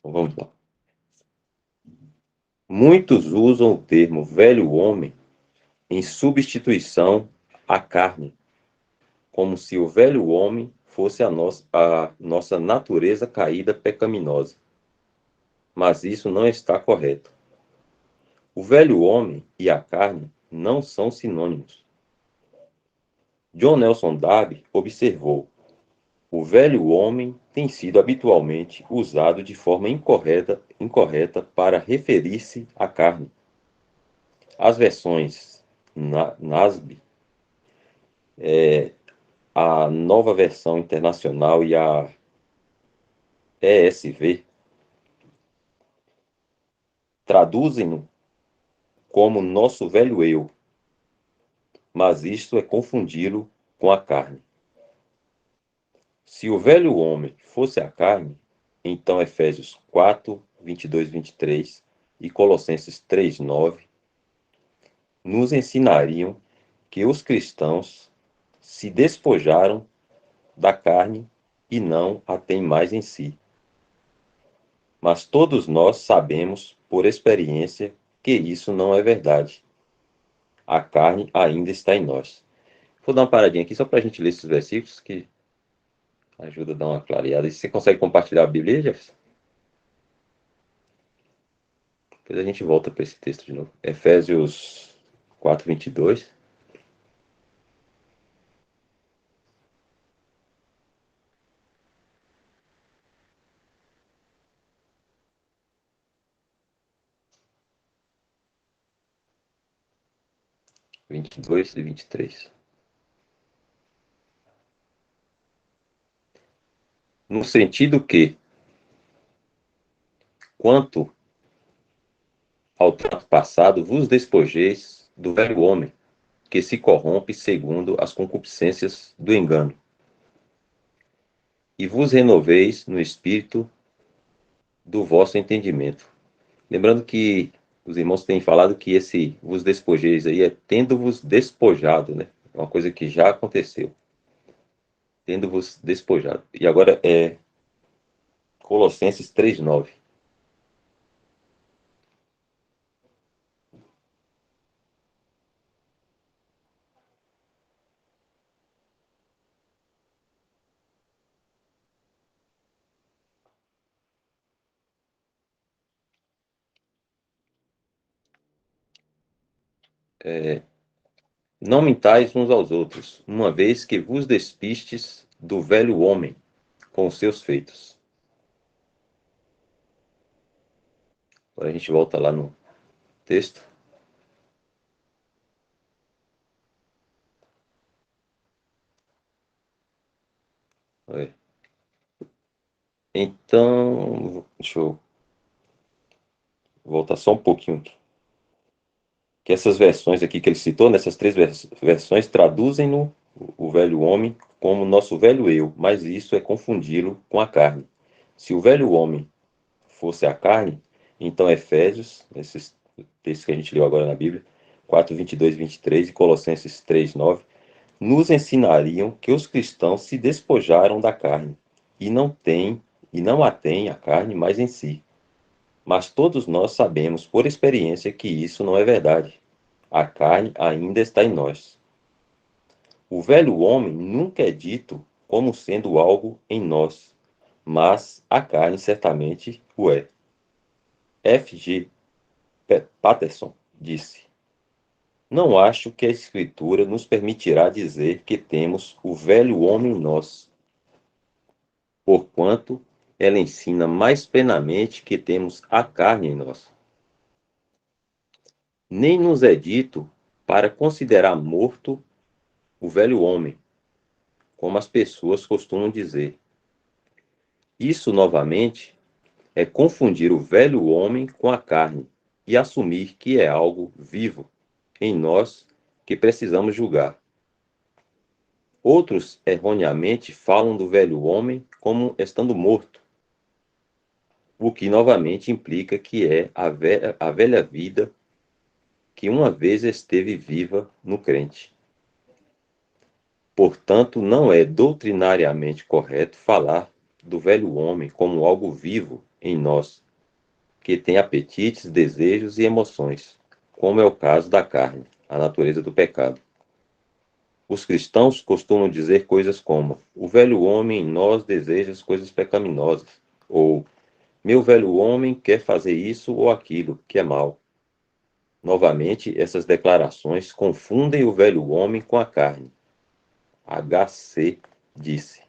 Então, vamos lá. Muitos usam o termo velho homem em substituição à carne, como se o velho homem fosse a nossa natureza caída pecaminosa. Mas isso não está correto. O velho homem e a carne não são sinônimos. John Nelson Darby observou: o velho homem tem sido habitualmente usado de forma incorreta para referir-se à carne. As versões NASB, a Nova Versão Internacional e a ESV traduzem-no como nosso velho eu, mas isto é confundi-lo com a carne. Se o velho homem fosse a carne, então Efésios 4, 22, 23 e Colossenses 3, 9 nos ensinariam que os cristãos se despojaram da carne e não a têm mais em si. Mas todos nós sabemos, por experiência, que isso não é verdade. A carne ainda está em nós. Vou dar uma paradinha aqui só para a gente ler esses versículos, que ajuda a dar uma clareada. E você consegue compartilhar a Bíblia, Jefferson? Depois a gente volta para esse texto de novo. Efésios 4, 22. Vinte e dois e 23. No sentido que, quanto ao trato passado, vos despojeis do velho homem, que se corrompe segundo as concupiscências do engano, e vos renoveis no espírito do vosso entendimento. Lembrando que os irmãos têm falado que esse vos despojeis aí é tendo-vos despojado, né? É uma coisa que já aconteceu. Tendo-vos despojado. E agora é Colossenses 3:9. Não mintais uns aos outros, uma vez que vos despistes do velho homem com os seus feitos. Agora a gente volta lá no texto. Então, deixa eu voltar só um pouquinho aqui. Que essas versões aqui que ele citou, nessas três versões, traduzem o velho homem como nosso velho eu, mas isso é confundi-lo com a carne. Se o velho homem fosse a carne, então Efésios, esses textos que a gente leu agora na Bíblia, 4, 22, 23 e Colossenses 3, 9, nos ensinariam que os cristãos se despojaram da carne e não a têm a carne mais em si. Mas todos nós sabemos por experiência que isso não é verdade. A carne ainda está em nós. O velho homem nunca é dito como sendo algo em nós, mas a carne certamente o é. F. G. Patterson disse: não acho que a Escritura nos permitirá dizer que temos o velho homem em nós, porquanto ela ensina mais plenamente que temos a carne em nós. Nem nos é dito para considerar morto o velho homem, como as pessoas costumam dizer. Isso, novamente, é confundir o velho homem com a carne e assumir que é algo vivo em nós que precisamos julgar. Outros erroneamente falam do velho homem como estando morto, o que novamente implica que é a velha vida que uma vez esteve viva no crente. Portanto, não é doutrinariamente correto falar do velho homem como algo vivo em nós, que tem apetites, desejos e emoções, como é o caso da carne, a natureza do pecado. Os cristãos costumam dizer coisas como: o velho homem em nós deseja as coisas pecaminosas, ou meu velho homem quer fazer isso ou aquilo, que é mal. Novamente, essas declarações confundem o velho homem com a carne. H.C. disse: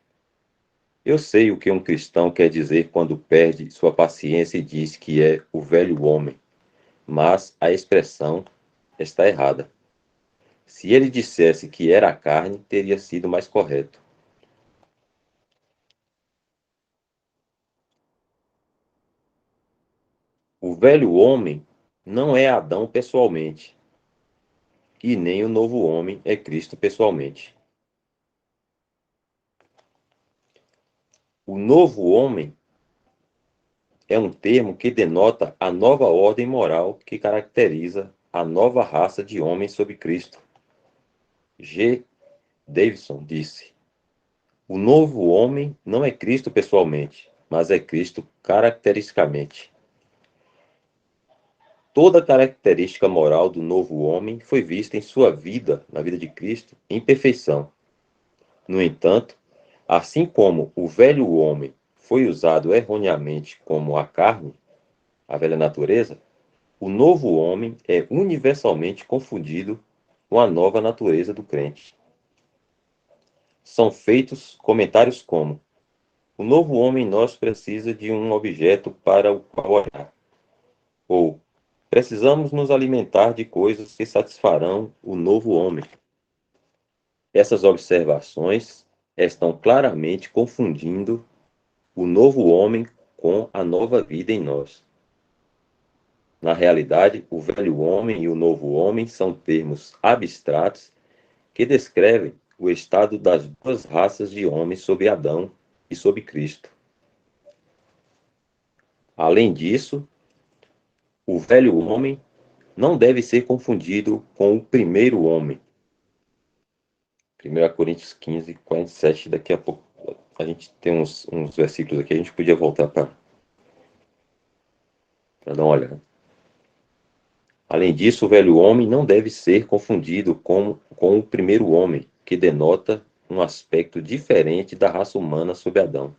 eu sei o que um cristão quer dizer quando perde sua paciência e diz que é o velho homem, mas a expressão está errada. Se ele dissesse que era a carne, teria sido mais correto. O velho homem não é Adão pessoalmente, e nem o novo homem é Cristo pessoalmente. O novo homem é um termo que denota a nova ordem moral que caracteriza a nova raça de homens sob Cristo. G. Davidson disse: o novo homem não é Cristo pessoalmente, mas é Cristo caracteristicamente. Toda característica moral do novo homem foi vista em sua vida, na vida de Cristo, em perfeição. No entanto, assim como o velho homem foi usado erroneamente como a carne, a velha natureza, o novo homem é universalmente confundido com a nova natureza do crente. São feitos comentários como: o novo homem em nós precisa de um objeto para o qual olhar, ou precisamos nos alimentar de coisas que satisfarão o novo homem. Essas observações estão claramente confundindo o novo homem com a nova vida em nós. Na realidade, o velho homem e o novo homem são termos abstratos que descrevem o estado das duas raças de homens sob Adão e sob Cristo. Além disso, o velho homem não deve ser confundido com o primeiro homem. 1 Coríntios 15, 47, daqui a pouco a gente tem uns versículos aqui, a gente podia voltar para dar uma olhada. Além disso, o velho homem não deve ser confundido com o primeiro homem, que denota um aspecto diferente da raça humana sob Adão.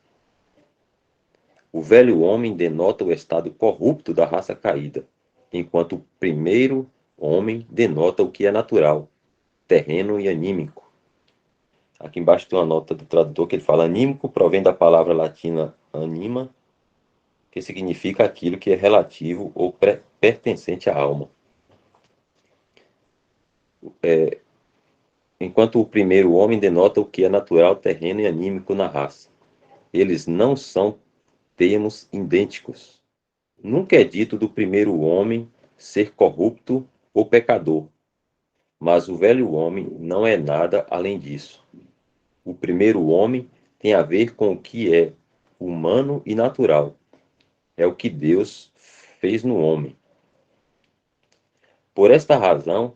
O velho homem denota o estado corrupto da raça caída, enquanto o primeiro homem denota o que é natural, terreno e anímico. Aqui embaixo tem uma nota do tradutor que ele fala: anímico provém da palavra latina anima, que significa aquilo que é relativo ou pertencente à alma. Enquanto o primeiro homem denota o que é natural, terreno e anímico na raça. Eles não são termos idênticos. Nunca é dito do primeiro homem ser corrupto ou pecador, mas o velho homem não é nada além disso. O primeiro homem tem a ver com o que é humano e natural. É o que Deus fez no homem. Por esta razão,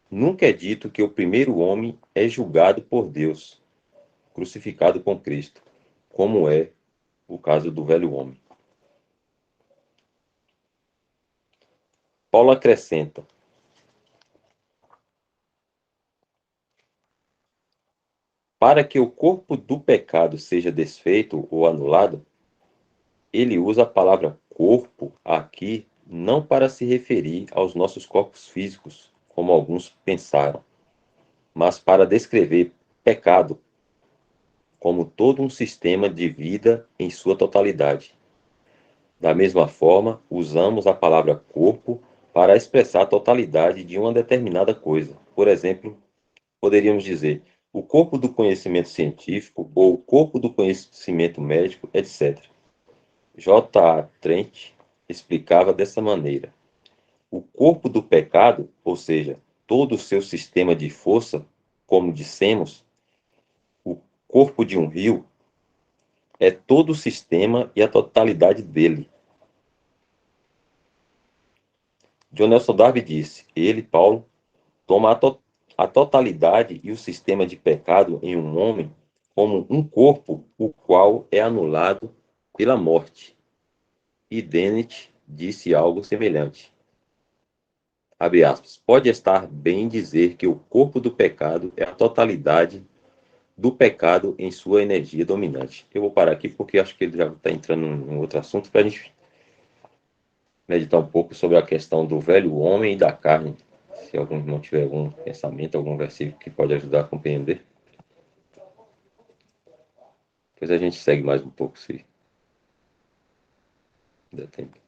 nunca é dito que o primeiro homem é julgado por Deus, crucificado com Cristo, como é o caso do velho homem. Paulo acrescenta: para que o corpo do pecado seja desfeito ou anulado, ele usa a palavra corpo aqui não para se referir aos nossos corpos físicos, como alguns pensaram, mas para descrever pecado como todo um sistema de vida em sua totalidade. Da mesma forma, usamos a palavra corpo para expressar a totalidade de uma determinada coisa. Por exemplo, poderíamos dizer o corpo do conhecimento científico ou o corpo do conhecimento médico, etc. J. A. Trent explicava dessa maneira: o corpo do pecado, ou seja, todo o seu sistema de força, como dissemos, o corpo de um rio, é todo o sistema e a totalidade dele. John Nelson Darby disse: ele, Paulo, toma a totalidade e o sistema de pecado em um homem como um corpo, o qual é anulado pela morte. E Dennett disse algo semelhante. Abre aspas. Pode estar bem dizer que o corpo do pecado é a totalidade do pecado em sua energia dominante. Eu vou parar aqui porque acho que ele já está entrando em outro assunto para a gente meditar um pouco sobre a questão do velho homem e da carne. Se algum não tiver algum pensamento, algum versículo que pode ajudar a compreender, depois a gente segue mais um pouco, se der tempo.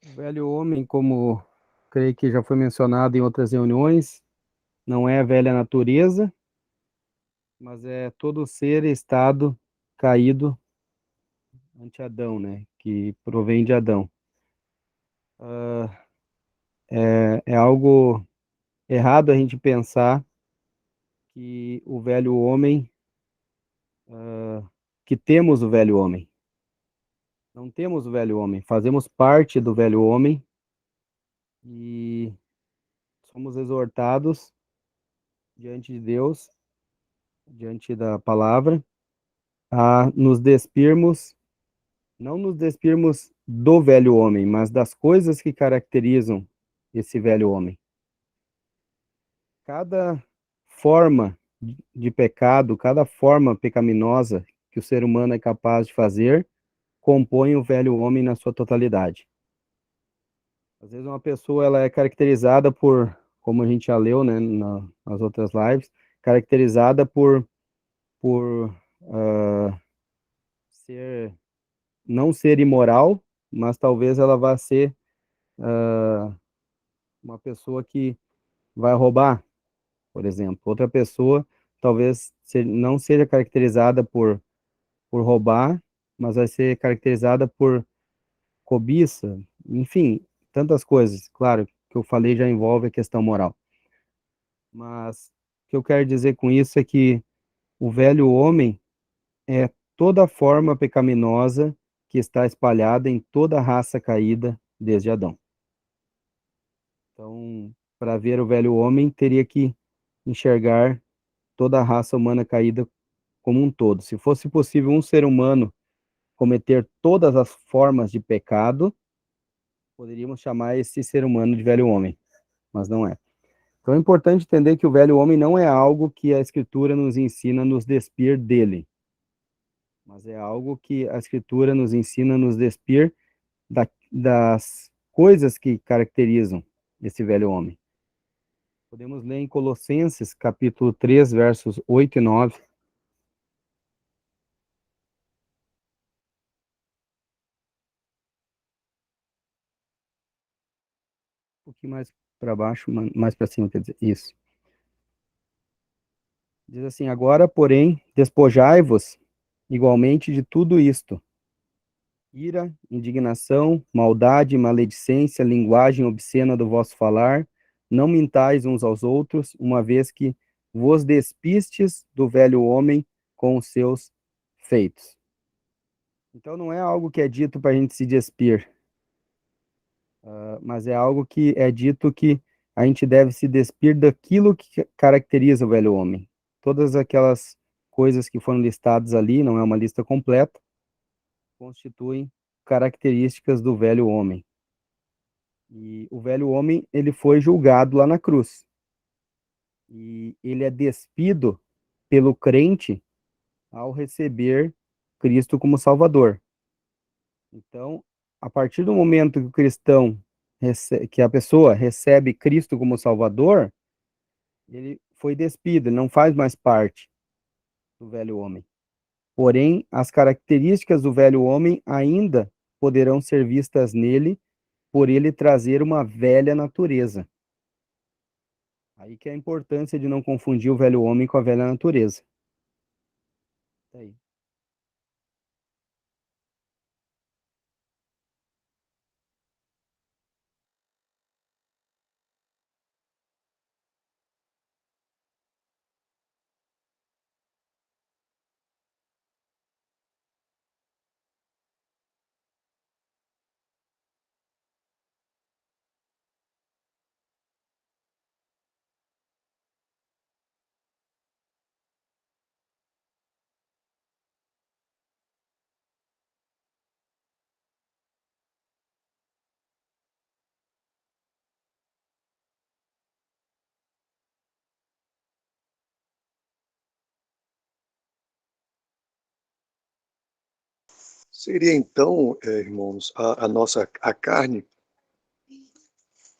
O velho homem, como creio que já foi mencionado em outras reuniões, não é a velha natureza, mas é todo ser e estado caído ante Adão, né? Que provém de Adão. É algo errado a gente pensar que o velho homem, que temos o velho homem. Não temos o velho homem, fazemos parte do velho homem e somos exortados diante de Deus, diante da palavra, a nos despirmos, não nos despirmos do velho homem, mas das coisas que caracterizam esse velho homem. Cada forma de pecado, cada forma pecaminosa que o ser humano é capaz de fazer, compõe o velho homem na sua totalidade. Às vezes uma pessoa ela é caracterizada por, como a gente já leu, né, nas outras lives, caracterizada por ser não ser imoral, mas talvez ela vá ser uma pessoa que vai roubar, por exemplo. Outra pessoa talvez não seja caracterizada por roubar, mas vai ser caracterizada por cobiça, enfim, tantas coisas. Claro, que eu falei já envolve a questão moral. Mas o que eu quero dizer com isso é que o velho homem é toda forma pecaminosa que está espalhada em toda a raça caída desde Adão. Então, para ver o velho homem, teria que enxergar toda a raça humana caída como um todo. Se fosse possível um ser humano cometer todas as formas de pecado, poderíamos chamar esse ser humano de velho homem, mas não é. Então é importante entender que o velho homem não é algo que a Escritura nos ensina a nos despir dele, mas é algo que a Escritura nos ensina a nos despir das coisas que caracterizam esse velho homem. Podemos ler em Colossenses, capítulo 3, versos 8 e 9. Um pouquinho mais para baixo, mais para cima, quer dizer, isso. Diz assim: agora, porém, despojai-vos igualmente de tudo isto: ira, indignação, maldade, maledicência, linguagem obscena do vosso falar. Não mintais uns aos outros, uma vez que vos despistes do velho homem com os seus feitos. Então, não é algo que é dito para a gente se despir, mas é algo que é dito que a gente deve se despir daquilo que caracteriza o velho homem. Todas aquelas coisas que foram listadas ali, não é uma lista completa, constituem características do velho homem. E o velho homem, ele foi julgado lá na cruz. E ele é despido pelo crente ao receber Cristo como Salvador. Então, a partir do momento que o cristão, que a pessoa recebe Cristo como Salvador, ele foi despido, ele não faz mais parte do velho homem. Porém, as características do velho homem ainda poderão ser vistas nele, por ele trazer uma velha natureza. Aí que é a importância de não confundir o velho homem com a velha natureza. Tá aí. Seria então, irmãos, a nossa a carne,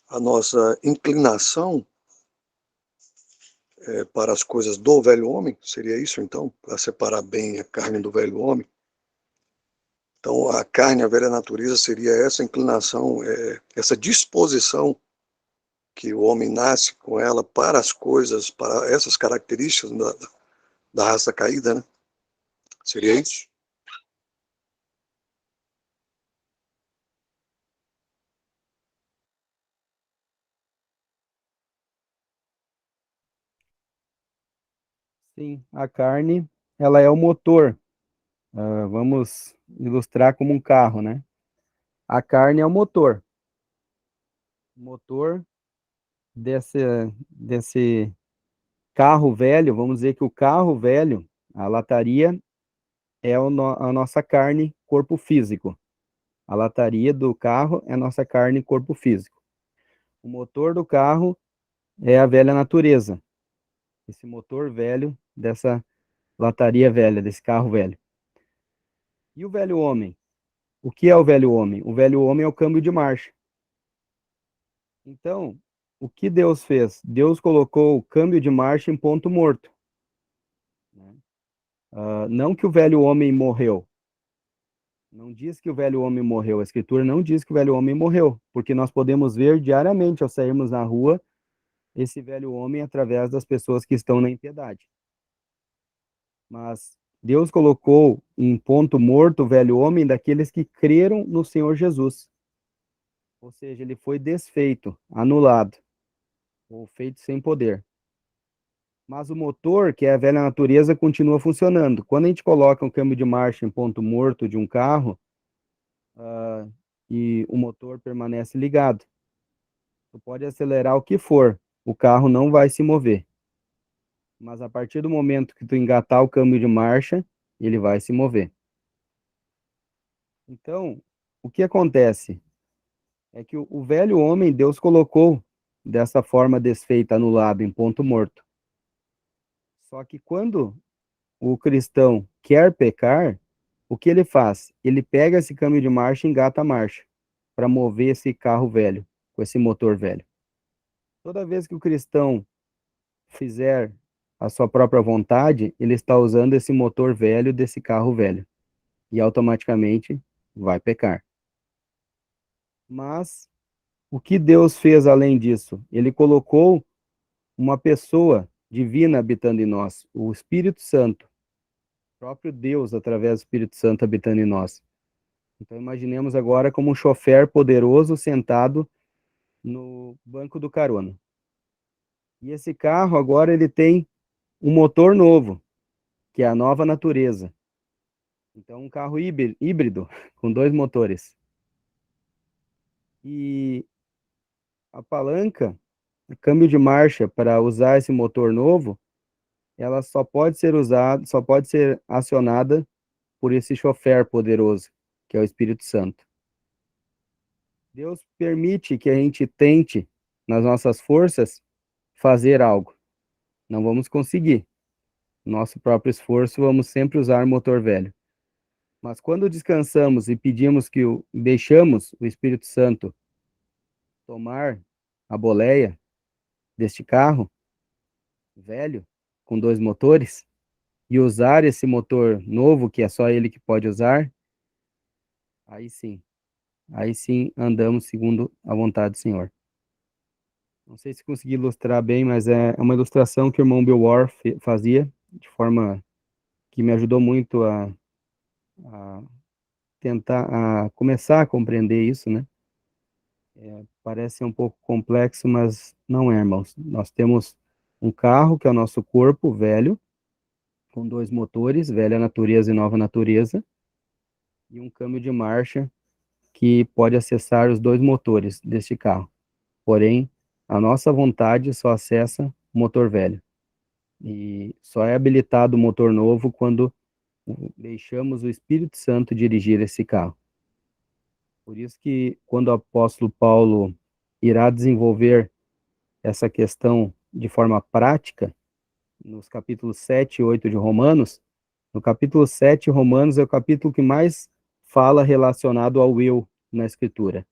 a nossa inclinação para as coisas do velho homem? Seria isso então, para separar bem a carne do velho homem? Então, a carne, a velha natureza, seria essa inclinação, essa disposição que o homem nasce com ela para as coisas, para essas características da raça caída, né? Seria isso? Sim, a carne, ela é o motor. Vamos ilustrar como um carro, né? A carne é o motor. O motor desse, desse carro velho, vamos dizer que o carro velho, a lataria, é a nossa carne, corpo físico. A lataria do carro é a nossa carne, corpo físico. O motor do carro é a velha natureza. Esse motor velho dessa lataria velha, desse carro velho. E o velho homem? O que é o velho homem? O velho homem é o câmbio de marcha. Então, o que Deus fez? Deus colocou o câmbio de marcha em ponto morto. Né? Não que o velho homem morreu. Não diz que o velho homem morreu. A Escritura não diz que o velho homem morreu, porque nós podemos ver diariamente ao sairmos na rua esse velho homem através das pessoas que estão na impiedade. Mas Deus colocou em ponto morto o velho homem daqueles que creram no Senhor Jesus. Ou seja, ele foi desfeito, anulado, ou feito sem poder. Mas o motor, que é a velha natureza, continua funcionando. Quando a gente coloca um câmbio de marcha em ponto morto de um carro, e o motor permanece ligado, tu pode acelerar o que for, o carro não vai se mover. mas a partir do momento que tu engatar o câmbio de marcha, ele vai se mover. Então, o que acontece é que o velho homem, Deus colocou dessa forma desfeita, anulado, em ponto morto. Só que quando o cristão quer pecar, o que ele faz? Ele pega esse câmbio de marcha e engata a marcha para mover esse carro velho, com esse motor velho. Toda vez que o cristão fizer a sua própria vontade, ele está usando esse motor velho desse carro velho e automaticamente vai pecar. Mas o que Deus fez além disso? Ele colocou uma pessoa divina habitando em nós, o Espírito Santo, o próprio Deus através do Espírito Santo habitando em nós. Então imaginemos agora como um chofer poderoso sentado no banco do carona. E esse carro agora ele tem um motor novo, que é a nova natureza. Então um carro híbrido com 2 motores. E a palanca, o câmbio de marcha para usar esse motor novo, ela só pode ser usada, só pode ser acionada por esse chofer poderoso, que é o Espírito Santo. Deus permite que a gente tente, nas nossas forças, fazer algo. Não vamos conseguir. Nosso próprio esforço, vamos sempre usar motor velho. Mas quando descansamos e pedimos que deixamos o Espírito Santo tomar a boleia deste carro velho, com 2 motores, e usar esse motor novo, que é só ele que pode usar, aí sim andamos segundo a vontade do Senhor. Não sei se consegui ilustrar bem, mas é uma ilustração que o irmão Bill Orr fazia, de forma que me ajudou muito a tentar, a começar a compreender isso, né? Parece um pouco complexo, mas não é, irmãos. Nós temos um carro, que é o nosso corpo velho, com 2 motores, velha natureza e nova natureza, e um câmbio de marcha que pode acessar os 2 motores deste carro. Porém, a nossa vontade só acessa o motor velho. E só é habilitado o motor novo quando deixamos o Espírito Santo dirigir esse carro. Por isso que quando o apóstolo Paulo irá desenvolver essa questão de forma prática, nos capítulos 7 e 8 de Romanos, no capítulo 7, Romanos é o capítulo que mais fala relacionado ao eu na Escritura.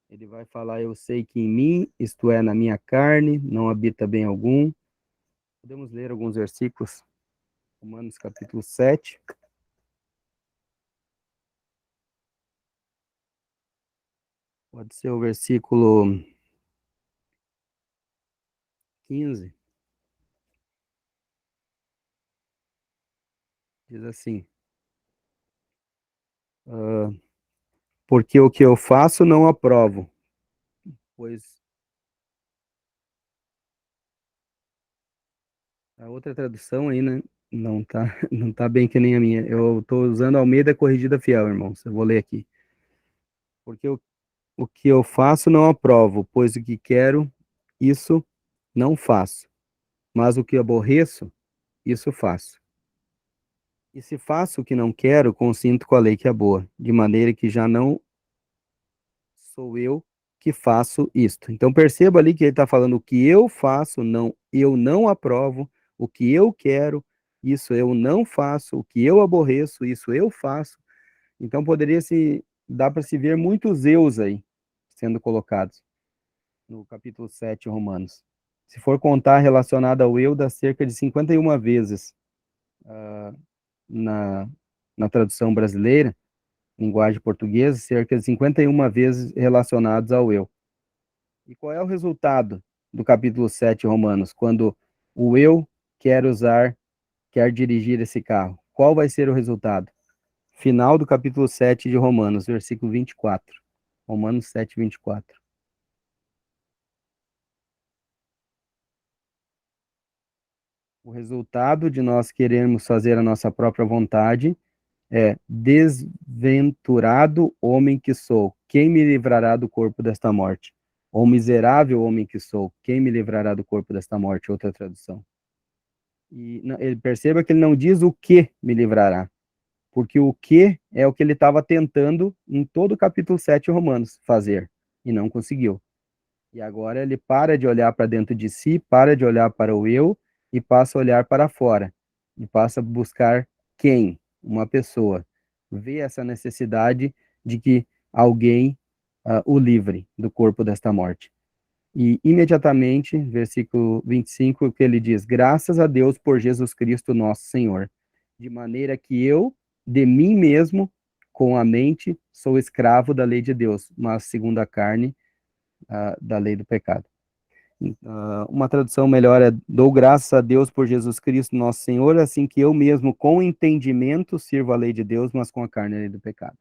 Ele vai falar, eu sei que em mim, isto é, na minha carne, não habita bem algum. Podemos ler alguns versículos. Romanos capítulo 7. Pode ser o versículo 15. Diz assim, porque o que eu faço não aprovo, pois a outra tradução aí, né, não tá, não tá bem que nem a minha. Eu estou usando a Almeida Corrigida Fiel, irmãos. Eu vou ler aqui. Porque o que eu faço não aprovo, pois o que quero, isso não faço. Mas o que aborreço, isso faço. E se faço o que não quero, consinto com a lei que é boa, de maneira que já não sou eu que faço isto. Então perceba ali que ele está falando o que eu faço, não, eu não aprovo, o que eu quero, isso eu não faço, o que eu aborreço, isso eu faço. Então poderia se dar para se ver muitos eus aí sendo colocados no capítulo 7 Romanos. Se for contar relacionado ao eu, dá cerca de 51 vezes na, na tradução brasileira, linguagem portuguesa, cerca de 51 vezes relacionados ao eu. E qual é o resultado do capítulo 7 Romanos, quando o eu quer dirigir esse carro? Qual vai ser o resultado? Final do capítulo 7 de Romanos, versículo 24. Romanos 7, 24. O resultado de nós querermos fazer a nossa própria vontade é: desventurado homem que sou, quem me livrará do corpo desta morte? Ou miserável homem que sou, quem me livrará do corpo desta morte? Outra tradução. E ele perceba que ele não diz o que me livrará, porque o que é o que ele estava tentando em todo o capítulo 7 de Romanos fazer, e não conseguiu. E agora ele para de olhar para dentro de si, para de olhar para o eu e passa a olhar para fora. E passa a buscar quem? Uma pessoa. Vê essa necessidade de que alguém o livre do corpo desta morte. E imediatamente, versículo 25, o que ele diz: graças a Deus por Jesus Cristo, nosso Senhor, de maneira que eu, de mim mesmo, com a mente, sou escravo da lei de Deus, mas segundo a carne, da lei do pecado. Uma tradução melhor é: dou graças a Deus por Jesus Cristo, nosso Senhor, assim que eu mesmo, com entendimento, sirvo a lei de Deus, mas com a carne, a lei do pecado.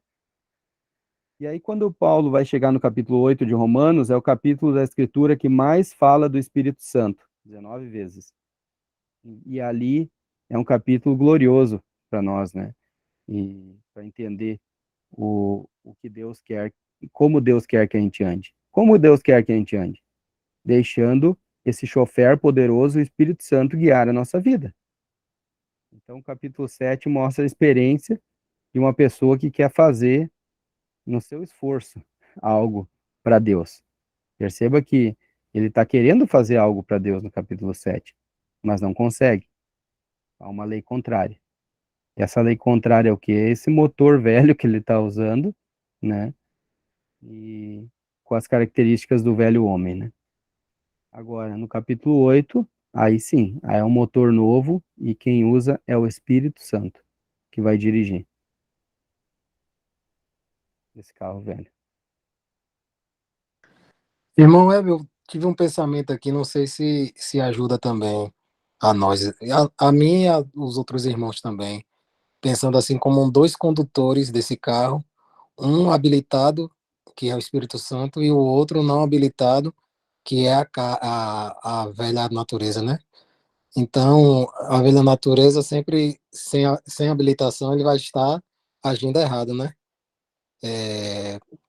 E aí, quando Paulo vai chegar no capítulo 8 de Romanos, é o capítulo da Escritura que mais fala do Espírito Santo, 19 vezes. E ali é um capítulo glorioso para nós, né? E para entender o que Deus quer, como Deus quer que a gente ande. Como Deus quer que a gente ande? Deixando esse chofer poderoso, o Espírito Santo, guiar a nossa vida. Então, o capítulo 7 mostra a experiência de uma pessoa que quer fazer, no seu esforço, algo para Deus. Perceba que ele está querendo fazer algo para Deus no capítulo 7, mas não consegue. Há uma lei contrária. E essa lei contrária é o quê? É esse motor velho que ele está usando, né? E com as características do velho homem, né? Agora, no capítulo 8, aí sim, aí é um motor novo e quem usa é o Espírito Santo, que vai dirigir esse carro velho. Irmão Weber, eu tive um pensamento aqui, não sei se ajuda também a nós, a mim e os outros irmãos também, pensando assim como dois condutores desse carro, um habilitado, que é o Espírito Santo, e o outro não habilitado, que é a velha natureza, né? Então, a velha natureza sempre, sem habilitação, ele vai estar agindo errado, né?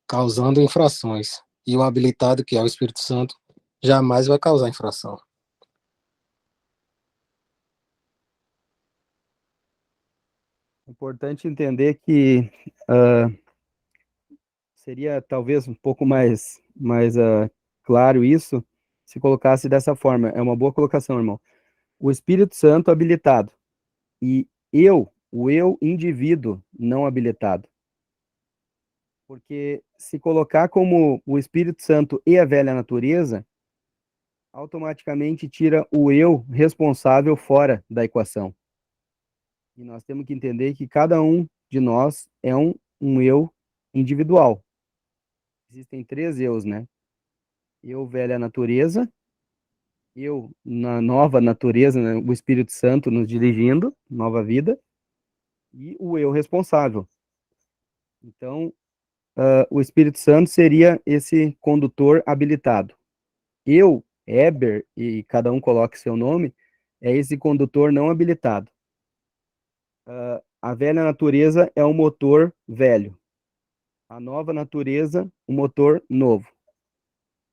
Causando infrações. E o habilitado, que é o Espírito Santo, jamais vai causar infração. É importante entender que uh, seria talvez um pouco mais claro isso se colocasse dessa forma. É uma boa colocação, irmão. O Espírito Santo habilitado e o eu indivíduo não habilitado. Porque se colocar como o Espírito Santo e a velha natureza, automaticamente tira o eu responsável fora da equação. E nós temos que entender que cada um de nós é um eu individual. Existem três eus, né? Eu, velha natureza, eu, na nova natureza, né? O Espírito Santo nos dirigindo, nova vida, e o eu responsável. Então, o Espírito Santo seria esse condutor habilitado. Eu, Eber, e cada um coloque seu nome, é esse condutor não habilitado. A velha natureza é um motor velho. A nova natureza, um motor novo.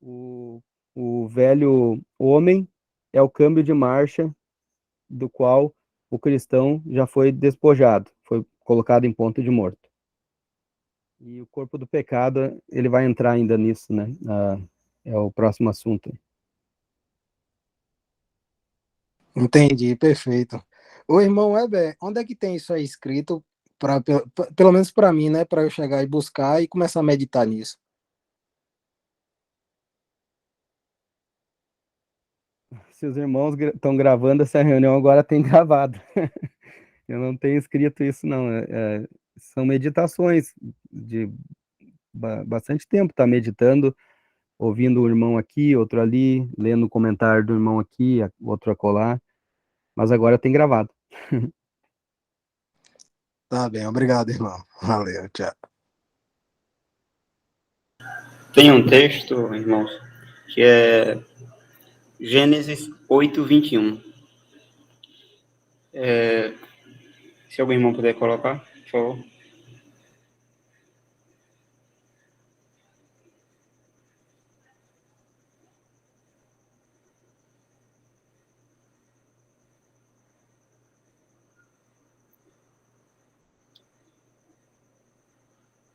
O, o velho homem é o câmbio de marcha do qual o cristão já foi despojado, foi colocado em ponto de morto. E o corpo do pecado, ele vai entrar ainda nisso, né? É o próximo assunto. Entendi, perfeito. O irmão Weber, onde é que tem isso aí escrito, pelo menos para mim, né? Para eu chegar e buscar e começar a meditar nisso. Se os irmãos estão gravando essa reunião, agora tem gravado. Eu não tenho escrito isso, não. São meditações de bastante tempo, tá meditando, ouvindo o irmão aqui, outro ali, lendo o comentário do irmão aqui, outro acolá, mas agora tem gravado. Tá bem, obrigado, irmão. Valeu, tchau. Tem um texto, irmãos, que é Gênesis 8:21. Se algum irmão puder colocar, por favor.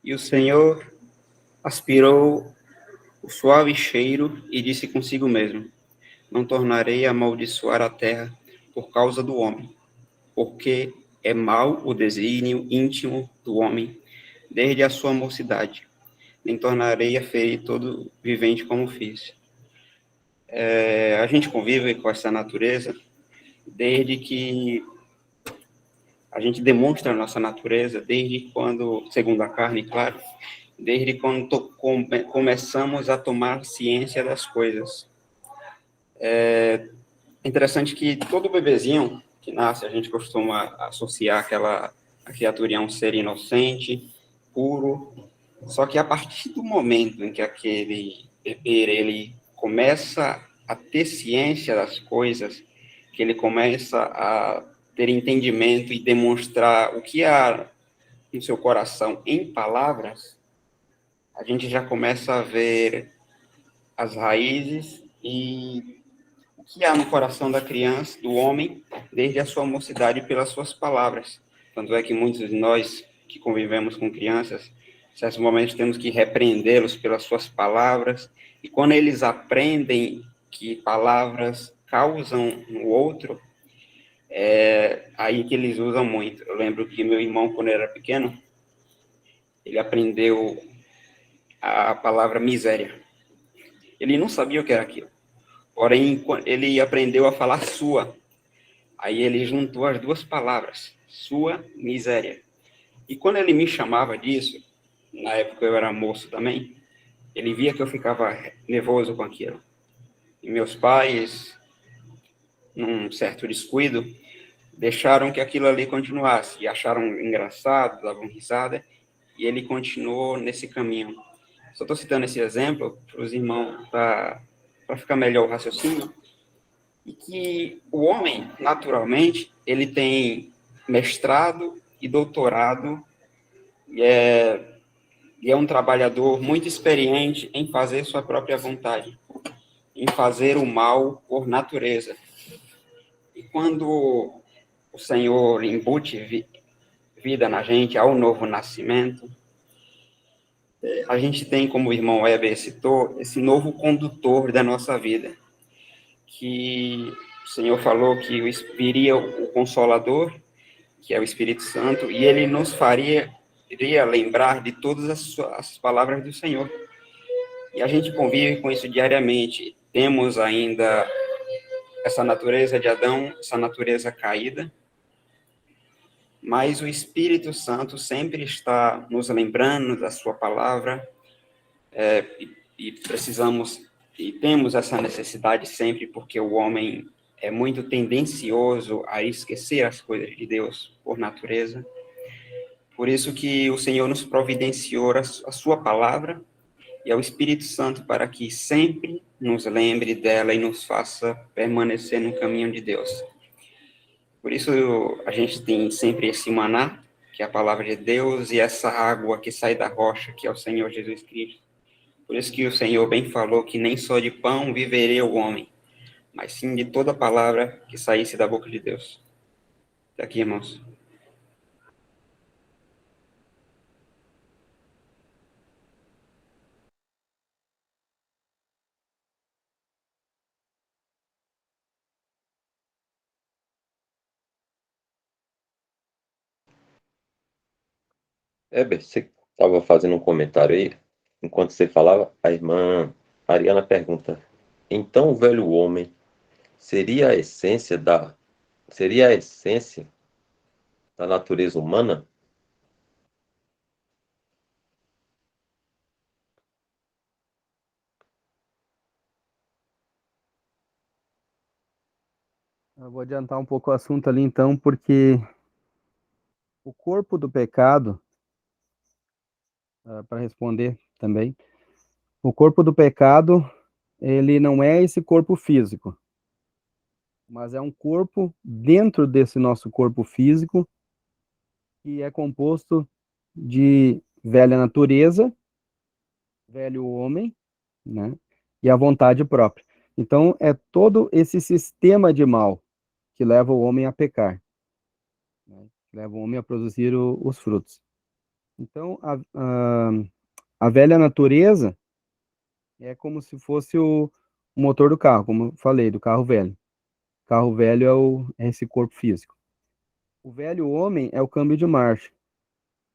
E o Senhor aspirou o suave cheiro e disse consigo mesmo: Não tornarei a amaldiçoar a terra por causa do homem, porque é mau o desígnio íntimo do homem desde a sua mocidade. Nem tornarei a ferir todo vivente como fiz. A gente convive com essa natureza desde que a gente demonstra a nossa natureza, desde quando, segundo a carne, claro, desde quando começamos a tomar ciência das coisas. É interessante que todo bebezinho que nasce, a gente costuma associar a criaturinha a um ser inocente, puro, só que a partir do momento em que aquele bebê ele começa a ter ciência das coisas, que ele começa a ter entendimento e demonstrar o que há no seu coração em palavras, a gente já começa a ver as raízes e o que há no coração da criança, do homem, desde a sua mocidade pelas suas palavras. Tanto é que muitos de nós que convivemos com crianças, em certos momentos temos que repreendê-los pelas suas palavras, e quando eles aprendem que palavras causam no outro, é aí que eles usam muito. Eu lembro que meu irmão, quando era pequeno, ele aprendeu a palavra miséria. Ele não sabia o que era aquilo. Porém, ele aprendeu a falar sua. Aí ele juntou as duas palavras, sua miséria. E quando ele me chamava disso, na época eu era moço também, ele via que eu ficava nervoso com aquilo. E meus pais, num certo descuido, deixaram que aquilo ali continuasse. E acharam engraçado, davam risada, e ele continuou nesse caminho. Só estou citando esse exemplo para os irmãos, para ficar melhor o raciocínio, e que o homem, naturalmente, ele tem mestrado e doutorado, e é um trabalhador muito experiente em fazer sua própria vontade, em fazer o mal por natureza. E quando o Senhor embute vida na gente, ao novo nascimento, a gente tem, como o irmão Weber citou, esse novo condutor da nossa vida, que o Senhor falou que viria o Consolador, que é o Espírito Santo, e ele nos iria lembrar de todas as palavras do Senhor. E a gente convive com isso diariamente. Temos ainda essa natureza de Adão, essa natureza caída, mas o Espírito Santo sempre está nos lembrando da sua palavra, e precisamos, e temos essa necessidade sempre, porque o homem é muito tendencioso a esquecer as coisas de Deus por natureza. Por isso que o Senhor nos providenciou a sua palavra e ao Espírito Santo para que sempre nos lembre dela e nos faça permanecer no caminho de Deus. Por isso a gente tem sempre esse maná, que é a palavra de Deus, e essa água que sai da rocha, que é o Senhor Jesus Cristo. Por isso que o Senhor bem falou que nem só de pão viveria o homem, mas sim de toda palavra que saísse da boca de Deus. Até aqui, irmãos. Heber, você estava fazendo um comentário aí, enquanto você falava, a irmã Ariana pergunta: então o velho homem seria a essência da natureza humana? Eu vou adiantar um pouco o assunto ali, então, porque o corpo do pecado, para responder também, o corpo do pecado, ele não é esse corpo físico, mas é um corpo dentro desse nosso corpo físico, que é composto de velha natureza, velho homem, né, e a vontade própria. Então, é todo esse sistema de mal que leva o homem a pecar, né, que leva o homem a produzir os frutos. Então, a velha natureza é como se fosse o motor do carro, como eu falei, do carro velho. O carro velho é esse corpo físico. O velho homem é o câmbio de marcha.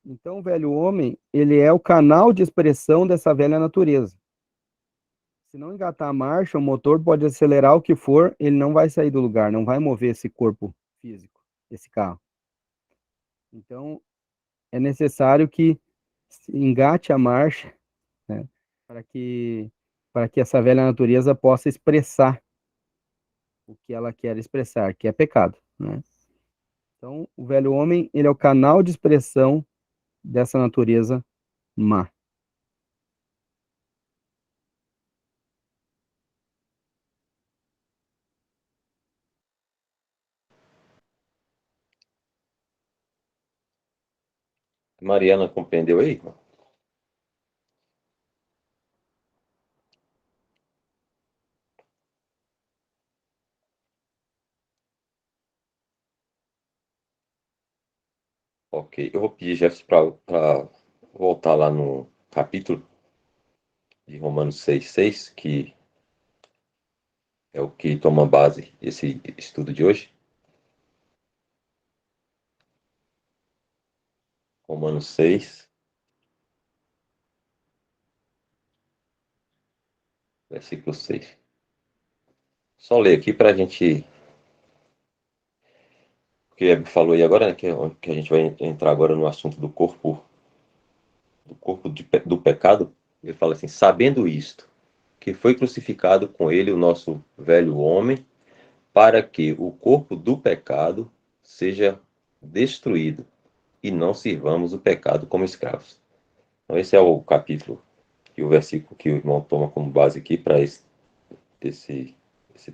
Então, o velho homem, ele é o canal de expressão dessa velha natureza. Se não engatar a marcha, o motor pode acelerar o que for, ele não vai sair do lugar, não vai mover esse corpo físico, esse carro. Então, é necessário que engate a marcha, né, para que essa velha natureza possa expressar o que ela quer expressar, que é pecado, né? Então, o velho homem, ele é o canal de expressão dessa natureza má. Mariana compreendeu aí? Ok. Eu vou pedir, Jefferson, para voltar lá no capítulo de Romanos 6,6, que é o que toma base esse estudo de hoje. Romanos 6, versículo 6. Só ler aqui para a gente. O que ele falou aí agora, né, que a gente vai entrar agora no assunto do pecado. Ele fala assim: sabendo isto, que foi crucificado com ele o nosso velho homem, para que o corpo do pecado seja destruído e não sirvamos o pecado como escravos. Então, esse é o capítulo e o versículo que o irmão toma como base aqui para esse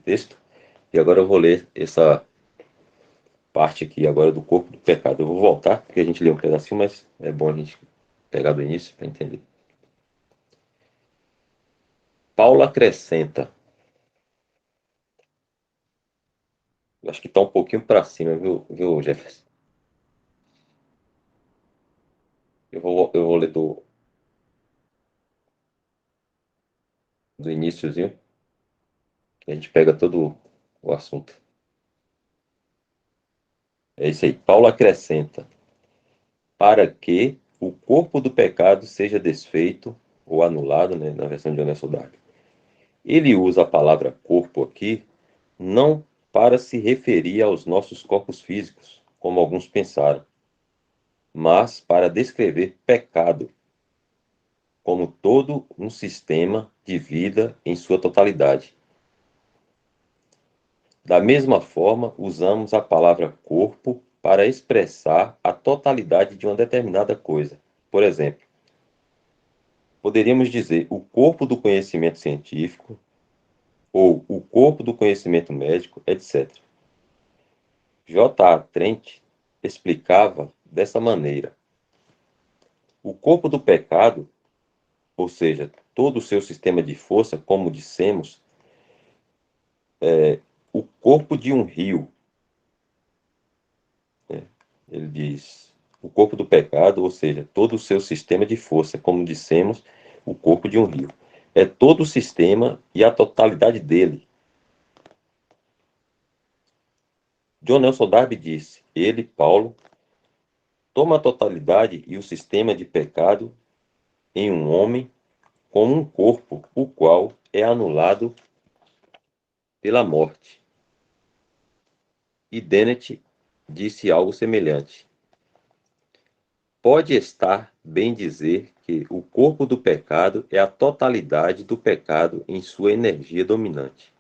texto. E agora eu vou ler essa parte aqui agora do corpo do pecado. Eu vou voltar, porque a gente leu um pedacinho, mas é bom a gente pegar do início para entender. Paulo acrescenta. Eu acho que está um pouquinho para cima, viu, Jefferson? Eu vou ler do iníciozinho, que a gente pega todo o assunto. É isso aí. Paulo acrescenta: para que o corpo do pecado seja desfeito ou anulado, né, na versão de Honesto Dark. Ele usa a palavra corpo aqui não para se referir aos nossos corpos físicos, como alguns pensaram, mas para descrever pecado como todo um sistema de vida em sua totalidade. Da mesma forma, usamos a palavra corpo para expressar a totalidade de uma determinada coisa. Por exemplo, poderíamos dizer o corpo do conhecimento científico ou o corpo do conhecimento médico, etc. J. A. Trent explicava dessa maneira: o corpo do pecado, ou seja, todo o seu sistema de força, como dissemos, é o corpo de um rio. Ele diz: o corpo do pecado, ou seja, todo o seu sistema de força, como dissemos, o corpo de um rio. É todo o sistema e a totalidade dele. John Nelson Darby disse: ele, Paulo, toma a totalidade e o sistema de pecado em um homem como um corpo, o qual é anulado pela morte. E Dennett disse algo semelhante: pode estar bem dizer que o corpo do pecado é a totalidade do pecado em sua energia dominante.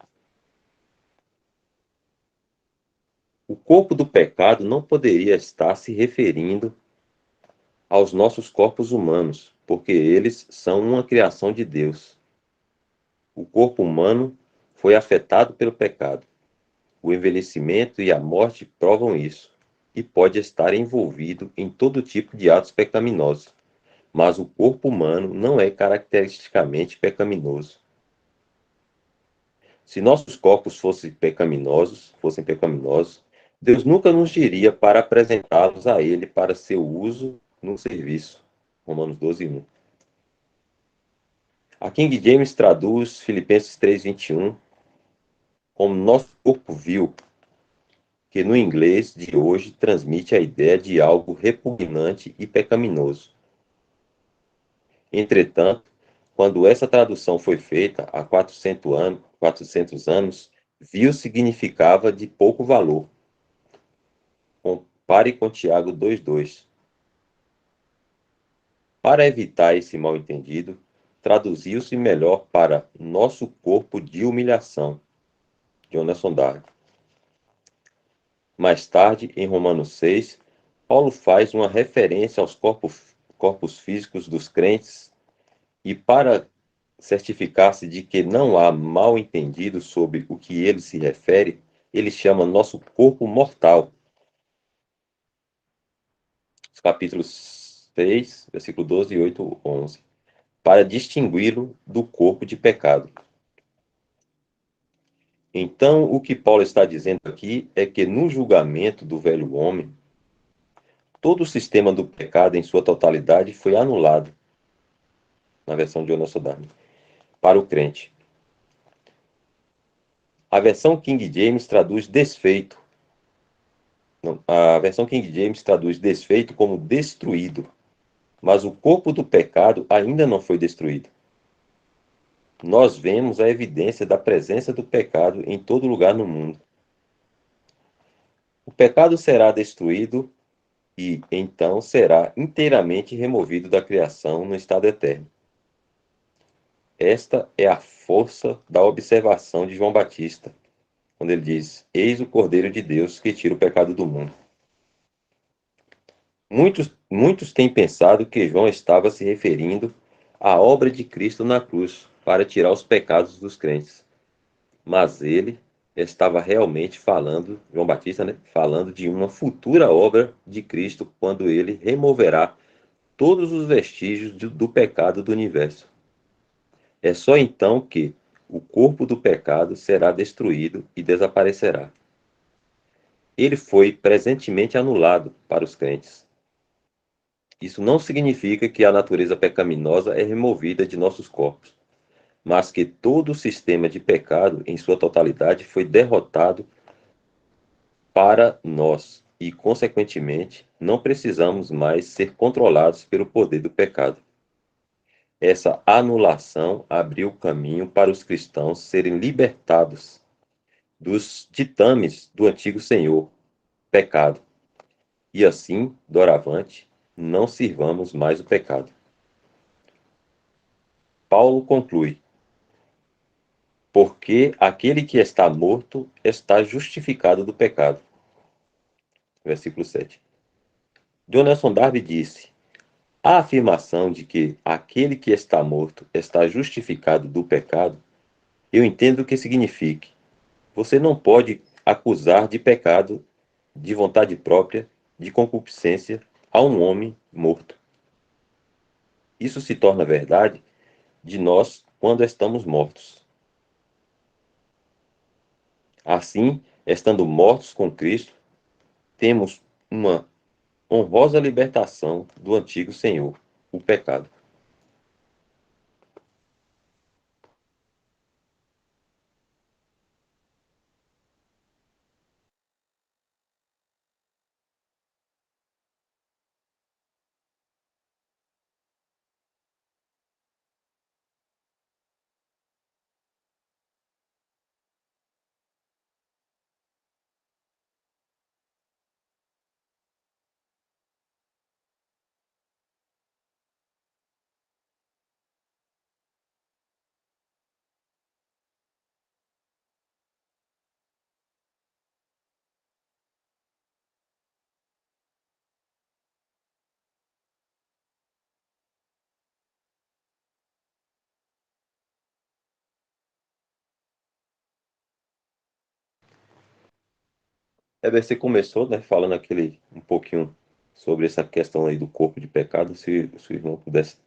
O corpo do pecado não poderia estar se referindo aos nossos corpos humanos, porque eles são uma criação de Deus. O corpo humano foi afetado pelo pecado. O envelhecimento e a morte provam isso, e pode estar envolvido em todo tipo de atos pecaminosos. Mas o corpo humano não é caracteristicamente pecaminoso. Se nossos corpos fossem pecaminosos, Deus nunca nos diria para apresentá-los a Ele para seu uso no serviço. Romanos 12, 1. A King James traduz Filipenses 3:21 como nosso corpo vil, que no inglês de hoje transmite a ideia de algo repugnante e pecaminoso. Entretanto, quando essa tradução foi feita há 400 anos, vil significava de pouco valor. Compare com Tiago 2:2. Para evitar esse mal-entendido, traduziu-se melhor para nosso corpo de humilhação, Jonathan Darby. Mais tarde, em Romanos 6, Paulo faz uma referência aos corpos físicos dos crentes e, para certificar-se de que não há mal-entendido sobre o que ele se refere, ele chama nosso corpo mortal. Os capítulos 6, versículo 12 e 8, 11. Para distingui-lo do corpo de pecado. Então, o que Paulo está dizendo aqui é que no julgamento do velho homem, todo o sistema do pecado em sua totalidade foi anulado, na versão de Jonas Darby, para o crente. A versão King James traduz desfeito. A versão King James traduz desfeito como destruído, mas o corpo do pecado ainda não foi destruído. Nós vemos a evidência da presença do pecado em todo lugar no mundo. O pecado será destruído e, então, será inteiramente removido da criação no estado eterno. Esta é a força da observação de João Batista, quando ele diz: Eis o Cordeiro de Deus que tira o pecado do mundo. Muitos têm pensado que João estava se referindo à obra de Cristo na cruz para tirar os pecados dos crentes. Mas ele estava realmente falando, João Batista, né, falando de uma futura obra de Cristo quando ele removerá todos os vestígios do pecado do universo. É só então que o corpo do pecado será destruído e desaparecerá. Ele foi presentemente anulado para os crentes. Isso não significa que a natureza pecaminosa é removida de nossos corpos, mas que todo o sistema de pecado em sua totalidade foi derrotado para nós e, consequentemente, não precisamos mais ser controlados pelo poder do pecado. Essa anulação abriu o caminho para os cristãos serem libertados dos ditames do antigo senhor, pecado, e assim, doravante, não sirvamos mais o pecado. Paulo conclui: porque aquele que está morto está justificado do pecado. Versículo 7. Jonathan Darby disse: a afirmação de que aquele que está morto está justificado do pecado, eu entendo que signifique: você não pode acusar de pecado, de vontade própria, de concupiscência, a um homem morto. Isso se torna verdade de nós quando estamos mortos. Assim, estando mortos com Cristo, temos uma honrosa libertação do antigo senhor, o pecado. Você começou, né, falando um pouquinho sobre essa questão aí do corpo de pecado. Se o irmão pudesse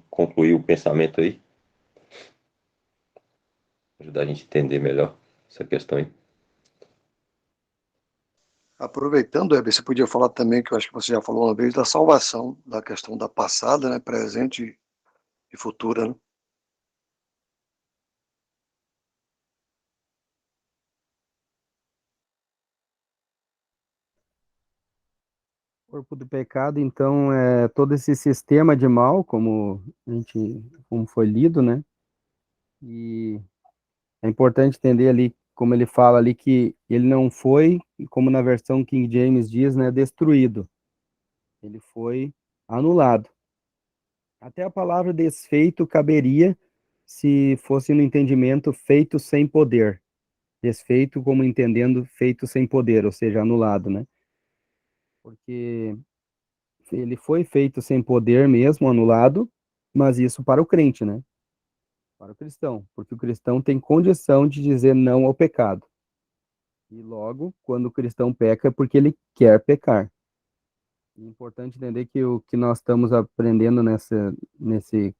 concluir o pensamento aí, ajudar a gente a entender melhor essa questão aí. Aproveitando, Heber, você podia falar também, que eu acho que você já falou uma vez, da salvação, da questão da passada, né, presente e futura, né? Corpo do pecado, então, é todo esse sistema de mal, como foi lido, né? E é importante entender ali, como ele fala ali, que ele não foi, como na versão King James diz, né, destruído. Ele foi anulado. Até a palavra desfeito caberia se fosse no entendimento feito sem poder. Desfeito como entendendo feito sem poder, ou seja, anulado, né? Porque ele foi feito sem poder mesmo, anulado, mas isso para o crente, né? Para o cristão, porque o cristão tem condição de dizer não ao pecado. E logo, quando o cristão peca, é porque ele quer pecar. É importante entender que o que nós estamos aprendendo nesses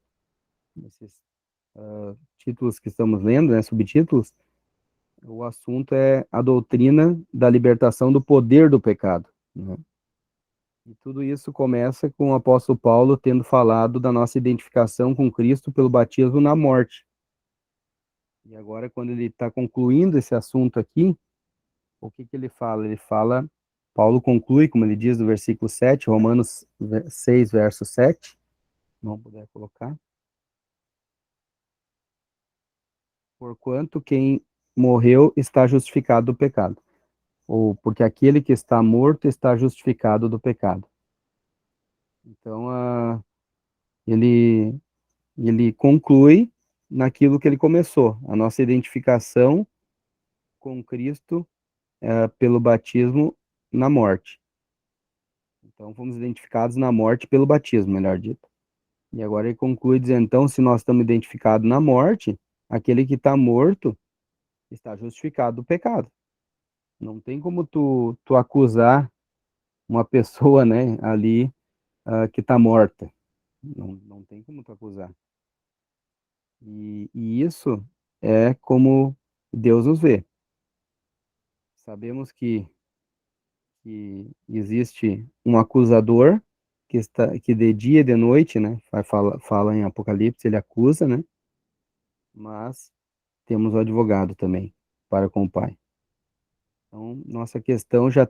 títulos que estamos lendo, né, subtítulos, o assunto é a doutrina da libertação do poder do pecado, né? E tudo isso começa com o apóstolo Paulo tendo falado da nossa identificação com Cristo pelo batismo na morte. E agora, quando ele está concluindo esse assunto aqui, o que que ele fala? Ele fala, Paulo conclui, como ele diz no versículo 7, Romanos 6, verso 7, não puder colocar. Porquanto quem morreu está justificado do pecado. Ou porque aquele que está morto está justificado do pecado. Então, ele, ele conclui naquilo que ele começou, a nossa identificação com Cristo pelo batismo na morte. Então, fomos identificados na morte pelo batismo, melhor dito. E agora ele conclui dizendo, então, se nós estamos identificados na morte, aquele que está morto está justificado do pecado. Não tem como tu acusar uma pessoa, né, ali que está morta. Não tem como tu acusar. E isso é como Deus nos vê. Sabemos que existe um acusador que de dia e de noite, né, fala em Apocalipse, ele acusa, né, mas temos o advogado também para com o Pai. Então, nossa questão já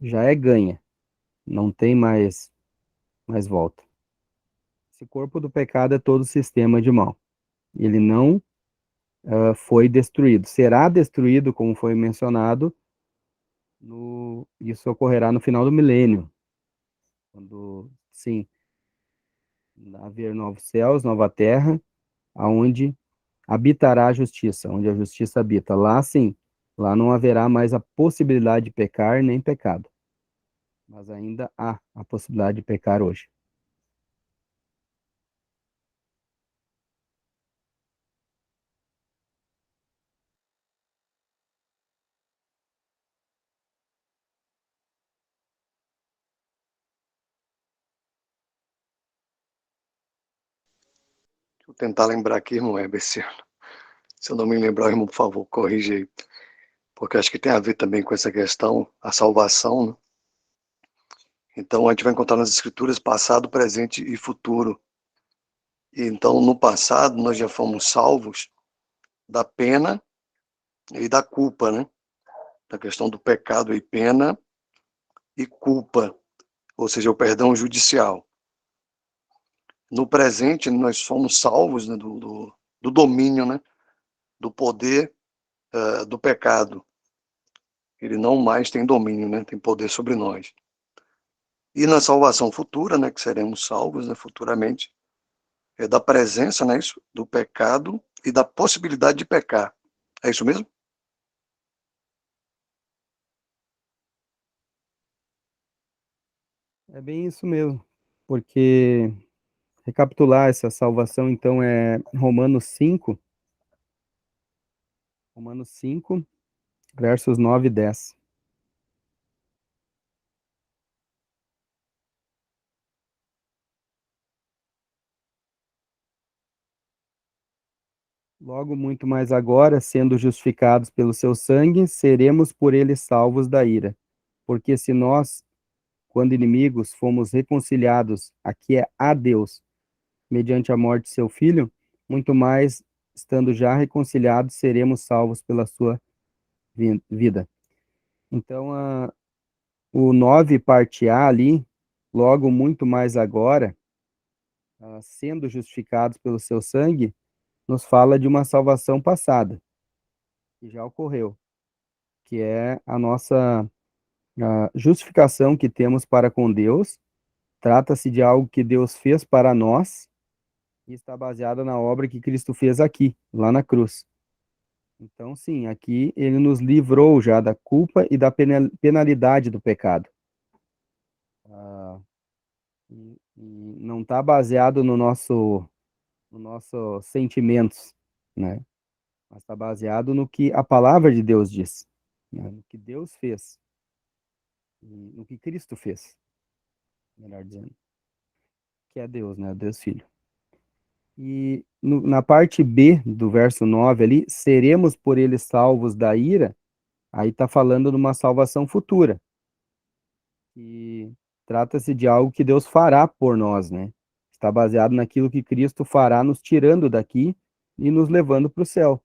é ganha, não tem mais volta. Esse corpo do pecado é todo sistema de mal. Ele não foi destruído. Será destruído, como foi mencionado, isso ocorrerá no final do milênio, quando, sim, haver novos céus, nova terra, aonde habitará a justiça, onde a justiça habita. Lá, sim, lá não haverá mais a possibilidade de pecar nem pecado, mas ainda há a possibilidade de pecar hoje. Deixa eu tentar lembrar aqui, irmão Heber, se eu não me lembrar, irmão, por favor, corrige aí. Porque acho que tem a ver também com essa questão, a salvação, né? Então, a gente vai encontrar nas escrituras passado, presente e futuro. E então, no passado, nós já fomos salvos da pena e da culpa, né? Da questão do pecado e pena e culpa, ou seja, o perdão judicial. No presente, nós somos salvos, né, do domínio, né? Do poder do pecado. Ele não mais tem domínio, né? Tem poder sobre nós. E na salvação futura, né, que seremos salvos, né, futuramente, é da presença, né, isso, do pecado e da possibilidade de pecar. É isso mesmo? É bem isso mesmo, porque recapitular essa salvação, então, é Romanos 5, versos 9 e 10. Logo, muito mais agora, sendo justificados pelo seu sangue, seremos por ele salvos da ira. Porque se nós, quando inimigos, fomos reconciliados, aqui é a Deus, mediante a morte de seu filho, muito mais, estando já reconciliados, seremos salvos pela sua vida. Então, o 9, parte A ali, logo muito mais agora, sendo justificados pelo seu sangue, nos fala de uma salvação passada, que já ocorreu, que é a nossa justificação que temos para com Deus. Trata-se de algo que Deus fez para nós e está baseada na obra que Cristo fez aqui, lá na cruz. Então, sim, aqui ele nos livrou já da culpa e da penalidade do pecado. E não está baseado no nosso sentimentos, né? Mas está baseado no que a palavra de Deus diz, né? No que Deus fez, no que Cristo fez, melhor dizendo, que é Deus, né? Deus Filho. E na parte B do verso 9 ali, seremos por ele salvos da ira, aí está falando de uma salvação futura. E trata-se de algo que Deus fará por nós, né? Está baseado naquilo que Cristo fará, nos tirando daqui e nos levando para o céu.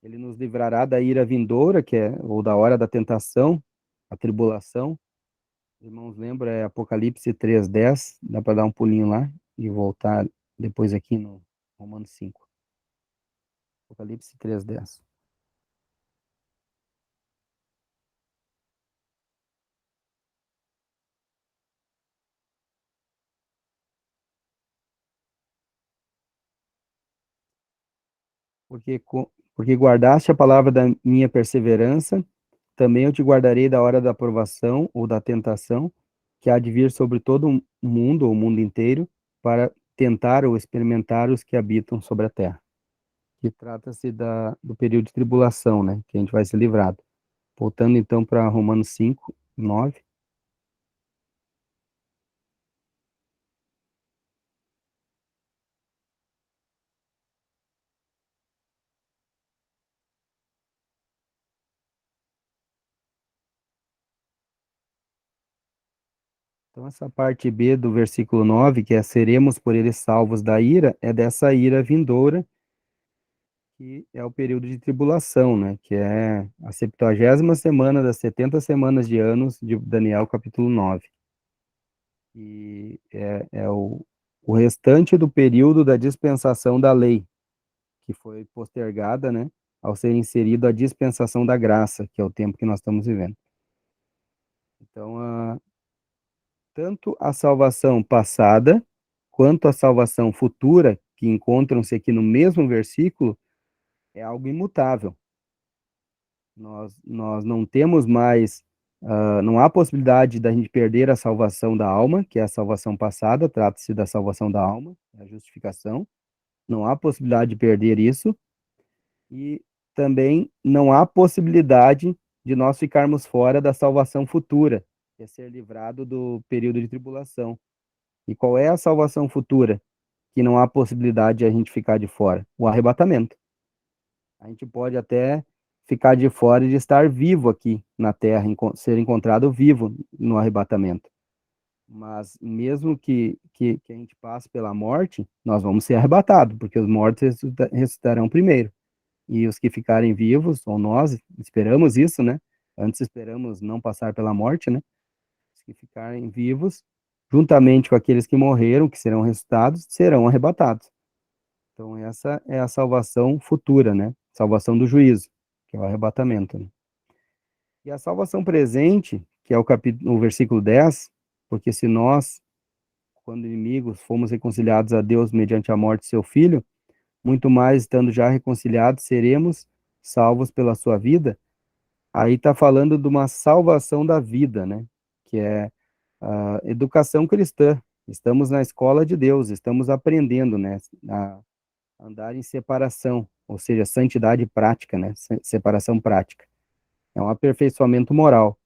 Ele nos livrará da ira vindoura, ou da hora da tentação, a tribulação. Irmãos, lembra, é Apocalipse 3:10, dá para dar um pulinho lá e voltar depois aqui no Romanos 5. Apocalipse 3:10. Porque guardaste a palavra da minha perseverança, também eu te guardarei da hora da aprovação ou da tentação, que há de vir sobre todo o mundo, ou o mundo inteiro, para tentar ou experimentar os que habitam sobre a terra. Que trata-se do período de tribulação, né? Que a gente vai ser livrado. Voltando então para Romanos 5:9. Então, essa parte B do versículo 9, que é seremos por eles salvos da ira, é dessa ira vindoura, que é o período de tribulação, né? Que é a 70ª semana das 70 semanas de anos de Daniel, capítulo 9. E é o restante do período da dispensação da lei, que foi postergada, né? Ao ser inserido a dispensação da graça, que é o tempo que nós estamos vivendo. Então, tanto a salvação passada, quanto a salvação futura, que encontram-se aqui no mesmo versículo, é algo imutável. Nós não temos mais, não há possibilidade da gente perder a salvação da alma, que é a salvação passada, trata-se da salvação da alma, a justificação. Não há possibilidade de perder isso. E também não há possibilidade de nós ficarmos fora da salvação futura, que é ser livrado do período de tribulação. E qual é a salvação futura? Que não há possibilidade de a gente ficar de fora? O arrebatamento. A gente pode até ficar de fora de estar vivo aqui na Terra, ser encontrado vivo no arrebatamento. Mas mesmo que a gente passe pela morte, nós vamos ser arrebatados, porque os mortos ressuscitarão primeiro. E os que ficarem vivos, ou nós esperamos isso, né? Antes esperamos não passar pela morte, né? Os que ficarem vivos, juntamente com aqueles que morreram, que serão ressuscitados, serão arrebatados. Então, essa é a salvação futura, né? Salvação do juízo, que é o arrebatamento, né? E a salvação presente, que é o versículo 10, porque se nós, quando inimigos, fomos reconciliados a Deus mediante a morte de seu filho, muito mais, estando já reconciliados, seremos salvos pela sua vida. Aí está falando de uma salvação da vida, né? Que é a educação cristã. Estamos na escola de Deus, estamos aprendendo, né? A andar em separação, ou seja, santidade prática, né? Separação prática. É um aperfeiçoamento moral.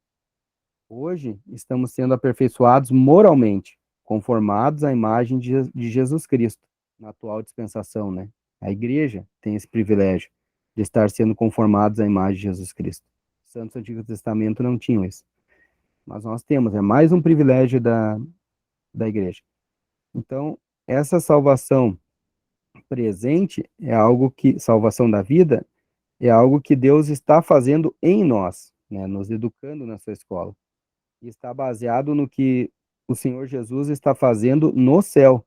Hoje, estamos sendo aperfeiçoados moralmente, conformados à imagem de Jesus Cristo, na atual dispensação, né? A igreja tem esse privilégio de estar sendo conformados à imagem de Jesus Cristo. Os santos do Antigo Testamento não tinham isso. Mas nós temos, é mais um privilégio da igreja. Então, essa salvação presente é algo que, salvação da vida, é algo que Deus está fazendo em nós, né, nos educando na sua escola. E está baseado no que o Senhor Jesus está fazendo no céu,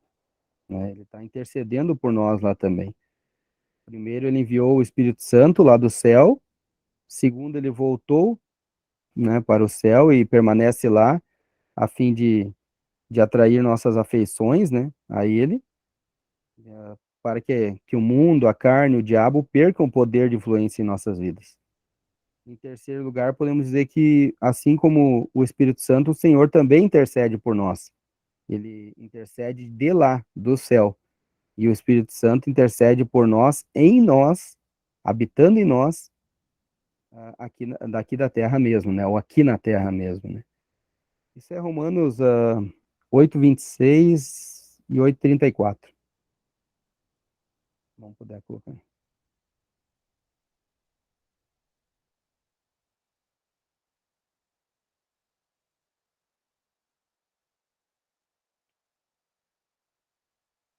né? Ele está intercedendo por nós lá também. Primeiro, ele enviou o Espírito Santo lá do céu. Segundo, ele voltou, né, para o céu e permanece lá a fim de atrair nossas afeições, né, a ele, para que o mundo, a carne, o diabo percam o poder de influência em nossas vidas. Em terceiro lugar, podemos dizer que, assim como o Espírito Santo, o Senhor também intercede por nós. Ele intercede de lá, do céu. E o Espírito Santo intercede por nós, em nós, habitando em nós, aqui, daqui da terra mesmo, né? Ou aqui na terra mesmo, né? Isso é Romanos 8:26 e 8:34. Vamos poder colocar.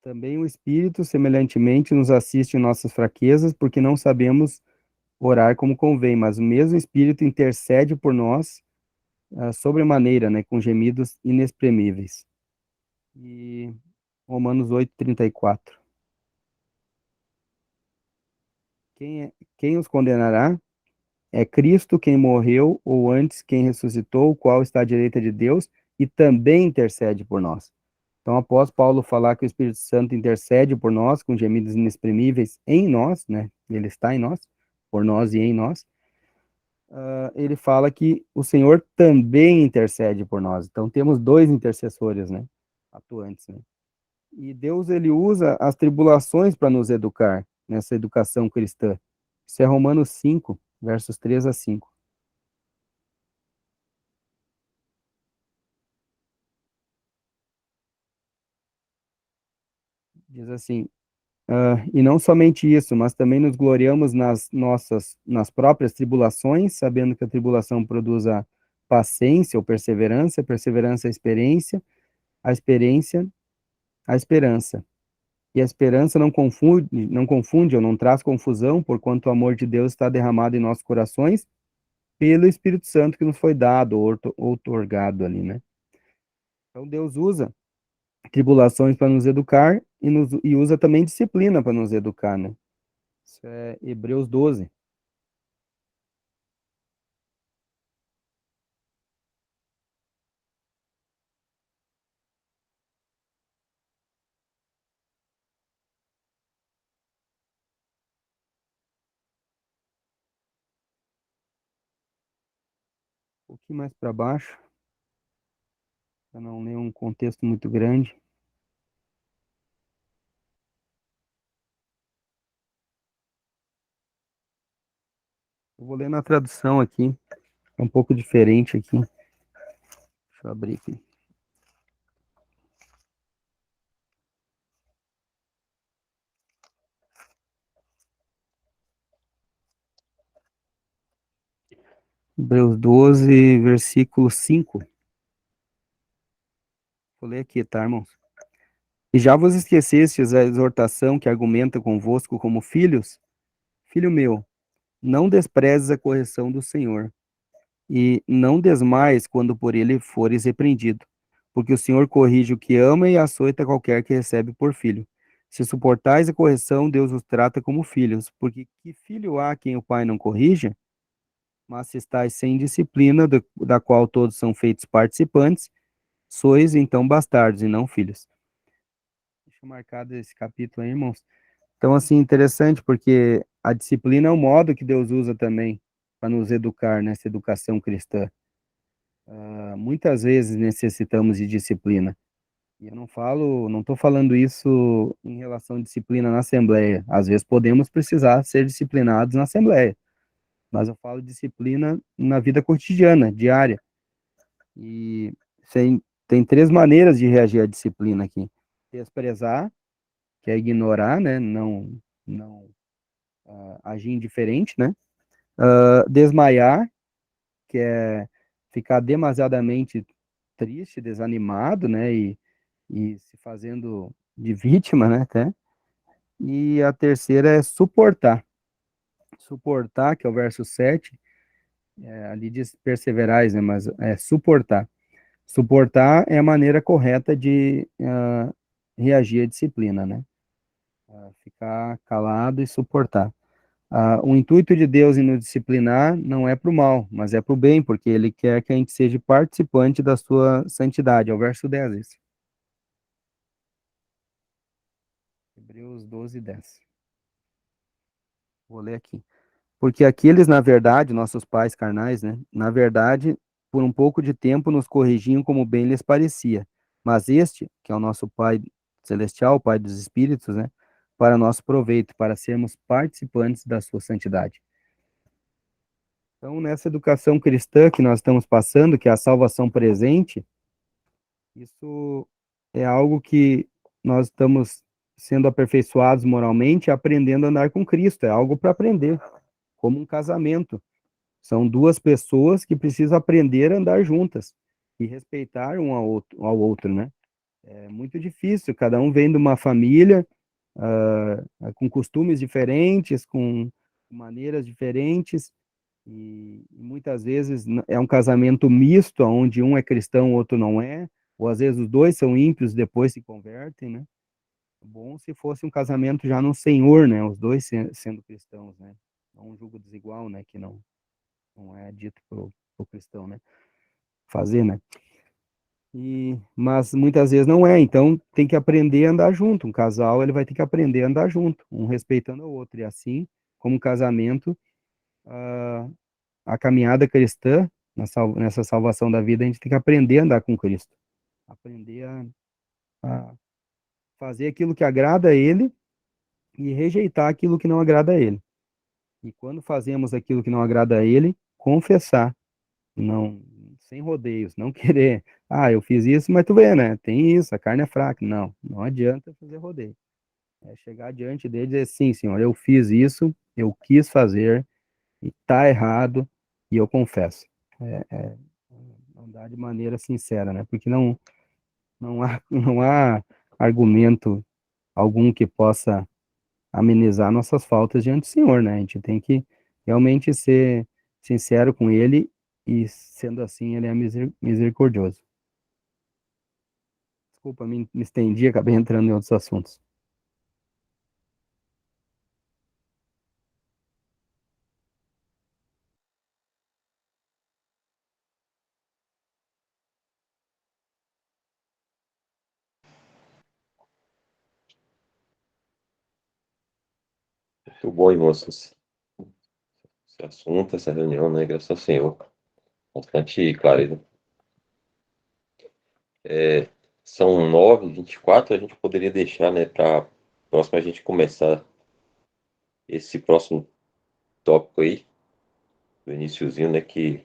Também o Espírito, semelhantemente, nos assiste em nossas fraquezas, porque não sabemos orar como convém, mas o mesmo Espírito intercede por nós sobremaneira, né, com gemidos inexprimíveis. E Romanos 8:34. Quem os condenará? É Cristo quem morreu, ou antes quem ressuscitou, o qual está à direita de Deus e também intercede por nós. Então, após Paulo falar que o Espírito Santo intercede por nós, com gemidos inexprimíveis em nós, né? Ele está em nós, por nós e em nós. Ele fala que o Senhor também intercede por nós. Então, temos dois intercessores, né? Atuantes, né? E Deus, ele usa as tribulações para nos educar, nessa educação cristã. Isso é Romanos 5, versos 3 a 5. Diz assim: e não somente isso, mas também nos gloriamos nas próprias tribulações, sabendo que a tribulação produz a paciência ou perseverança, perseverança a experiência, a esperança. E a esperança não confunde ou não traz confusão, porquanto o amor de Deus está derramado em nossos corações pelo Espírito Santo que nos foi dado ou outorgado ali, né? Então Deus usa tribulações para nos educar e usa também disciplina para nos educar, né? Isso é Hebreus 12. Um pouquinho mais para baixo, para não ler um contexto muito grande. Eu vou ler na tradução aqui, é um pouco diferente aqui. Deixa eu abrir aqui. Hebreus 12, versículo 5. Vou ler aqui, tá, irmãos? E já vos esquecestes a exortação que argumenta convosco como filhos? Filho meu, não desprezes a correção do Senhor, e não desmaies quando por ele fores repreendido, porque o Senhor corrige o que ama e açoita qualquer que recebe por filho. Se suportais a correção, Deus os trata como filhos, porque que filho há quem o pai não corrija? Mas se estáis sem disciplina, da qual todos são feitos participantes, sois então bastardos e não filhos. Deixa eu marcar esse capítulo aí, irmãos. Então, assim, interessante, porque a disciplina é um modo que Deus usa também para nos educar nessa educação cristã. Muitas vezes necessitamos de disciplina. E eu não estou falando isso em relação à disciplina na Assembleia. Às vezes podemos precisar ser disciplinados na Assembleia, mas eu falo disciplina na vida cotidiana, diária. E tem três maneiras de reagir à disciplina aqui: desprezar, que é ignorar, né? Não agir indiferente, né? Desmaiar, que é ficar demasiadamente triste, desanimado, né? E se fazendo de vítima, né? Até. E a terceira é suportar. Suportar, que é o verso 7, ali diz perseverais, né? Mas é suportar. Suportar é a maneira correta de reagir à disciplina, né? Ficar calado e suportar. O intuito de Deus em nos disciplinar não é para o mal, mas é para o bem, porque Ele quer que a gente seja participante da sua santidade. É o verso 10, isso. Hebreus 12, 10. Vou ler aqui. Porque aqueles, na verdade, nossos pais carnais, né? Na verdade, por um pouco de tempo nos corrigiam como bem lhes parecia. Mas este, que é o nosso Pai celestial, Pai dos Espíritos, né? Para nosso proveito, para sermos participantes da sua santidade. Então, nessa educação cristã que nós estamos passando, que é a salvação presente, isso é algo que nós estamos sendo aperfeiçoados moralmente, aprendendo a andar com Cristo. É algo para aprender, como um casamento. São duas pessoas que precisam aprender a andar juntas e respeitar um ao outro, né? É muito difícil, cada um vem de uma família com costumes diferentes, com maneiras diferentes, e muitas vezes é um casamento misto, onde um é cristão, o outro não é, ou às vezes os dois são ímpios e depois se convertem, né? Bom se fosse um casamento já no Senhor, né? Os dois sendo cristãos, né? Não um julgo desigual, né? Que não é dito pro cristão, né? Fazer, né? Mas muitas vezes não é, então tem que aprender a andar junto. Um casal, ele vai ter que aprender a andar junto, um respeitando o outro. E assim, como um casamento, a caminhada cristã, nessa salvação da vida, a gente tem que aprender a andar com Cristo. Aprender a fazer aquilo que agrada a Ele e rejeitar aquilo que não agrada a Ele. E quando fazemos aquilo que não agrada a Ele, confessar, não, sem rodeios, não querer, eu fiz isso, mas tu vê, né? Tem isso, a carne é fraca. Não, não adianta fazer rodeio. É chegar diante dele e dizer, sim, Senhor, eu fiz isso, eu quis fazer, e tá errado, e eu confesso. Andar de maneira sincera, né? Porque não há argumento algum que possa amenizar nossas faltas diante do Senhor, né? A gente tem que realmente ser sincero com Ele e, sendo assim, Ele é misericordioso. Desculpa, me estendi, acabei entrando em outros assuntos. Muito bom, irmãos, esse assunto, essa reunião, né? Graças ao Senhor. Bastante clareza. São 9h24, a gente poderia deixar, né, para próximo a gente começar esse próximo tópico aí, do iniciozinho, né, que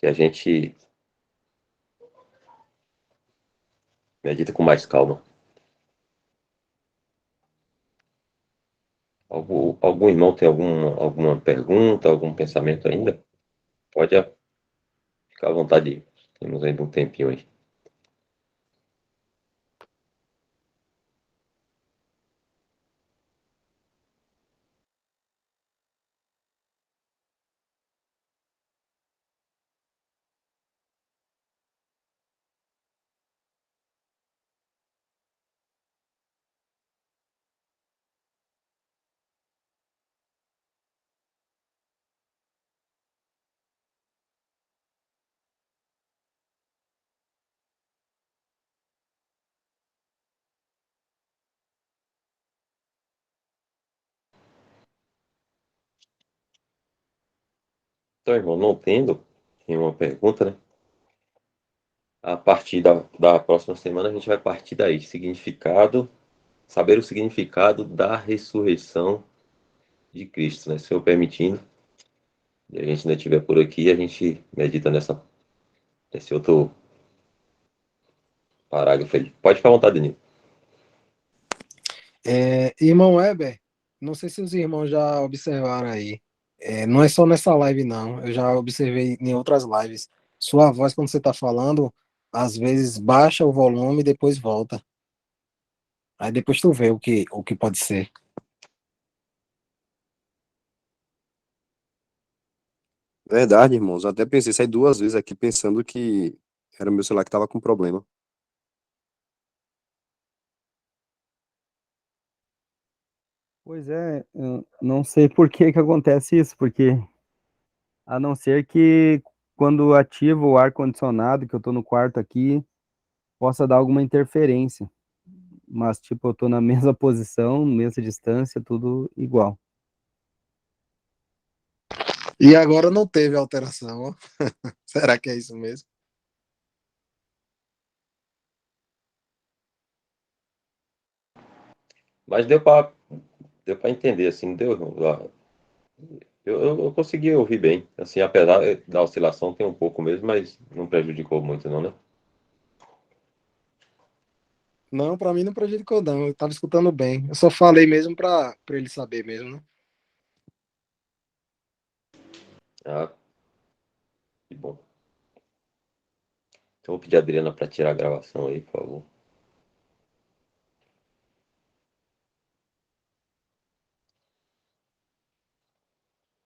a gente medita com mais calma. Algum irmão tem alguma pergunta, algum pensamento ainda? Pode ficar à vontade, temos ainda um tempinho aí. Então, irmão, não tendo nenhuma pergunta, né? A partir da próxima semana a gente vai partir daí, saber o significado da ressurreição de Cristo, né? Senhor permitindo, e a gente ainda estiver por aqui, a gente medita nesse outro parágrafo aí. Pode ficar à vontade, Nil. Irmão Weber, não sei se os irmãos já observaram aí. Não é só nessa live, não. Eu já observei em outras lives. Sua voz, quando você está falando, às vezes baixa o volume e depois volta. Aí depois tu vê o que pode ser. Verdade, irmãos. Eu até pensei, saí 2 vezes aqui pensando que era o meu celular que tava com problema. Pois é, eu não sei por que que acontece isso, porque a não ser que quando ativo o ar-condicionado, que eu tô no quarto aqui, possa dar alguma interferência. Mas, tipo, eu tô na mesma posição, mesma distância, tudo igual. E agora não teve alteração, ó. Será que é isso mesmo? Mas deu para entender, assim, deu. Eu consegui ouvir bem. Assim, apesar da oscilação, tem um pouco mesmo, mas não prejudicou muito, não, né? Não, pra mim não prejudicou, não. Eu tava escutando bem. Eu só falei mesmo pra ele saber mesmo, né? Ah, que bom. Então, vou pedir a Adriana para tirar a gravação aí, por favor.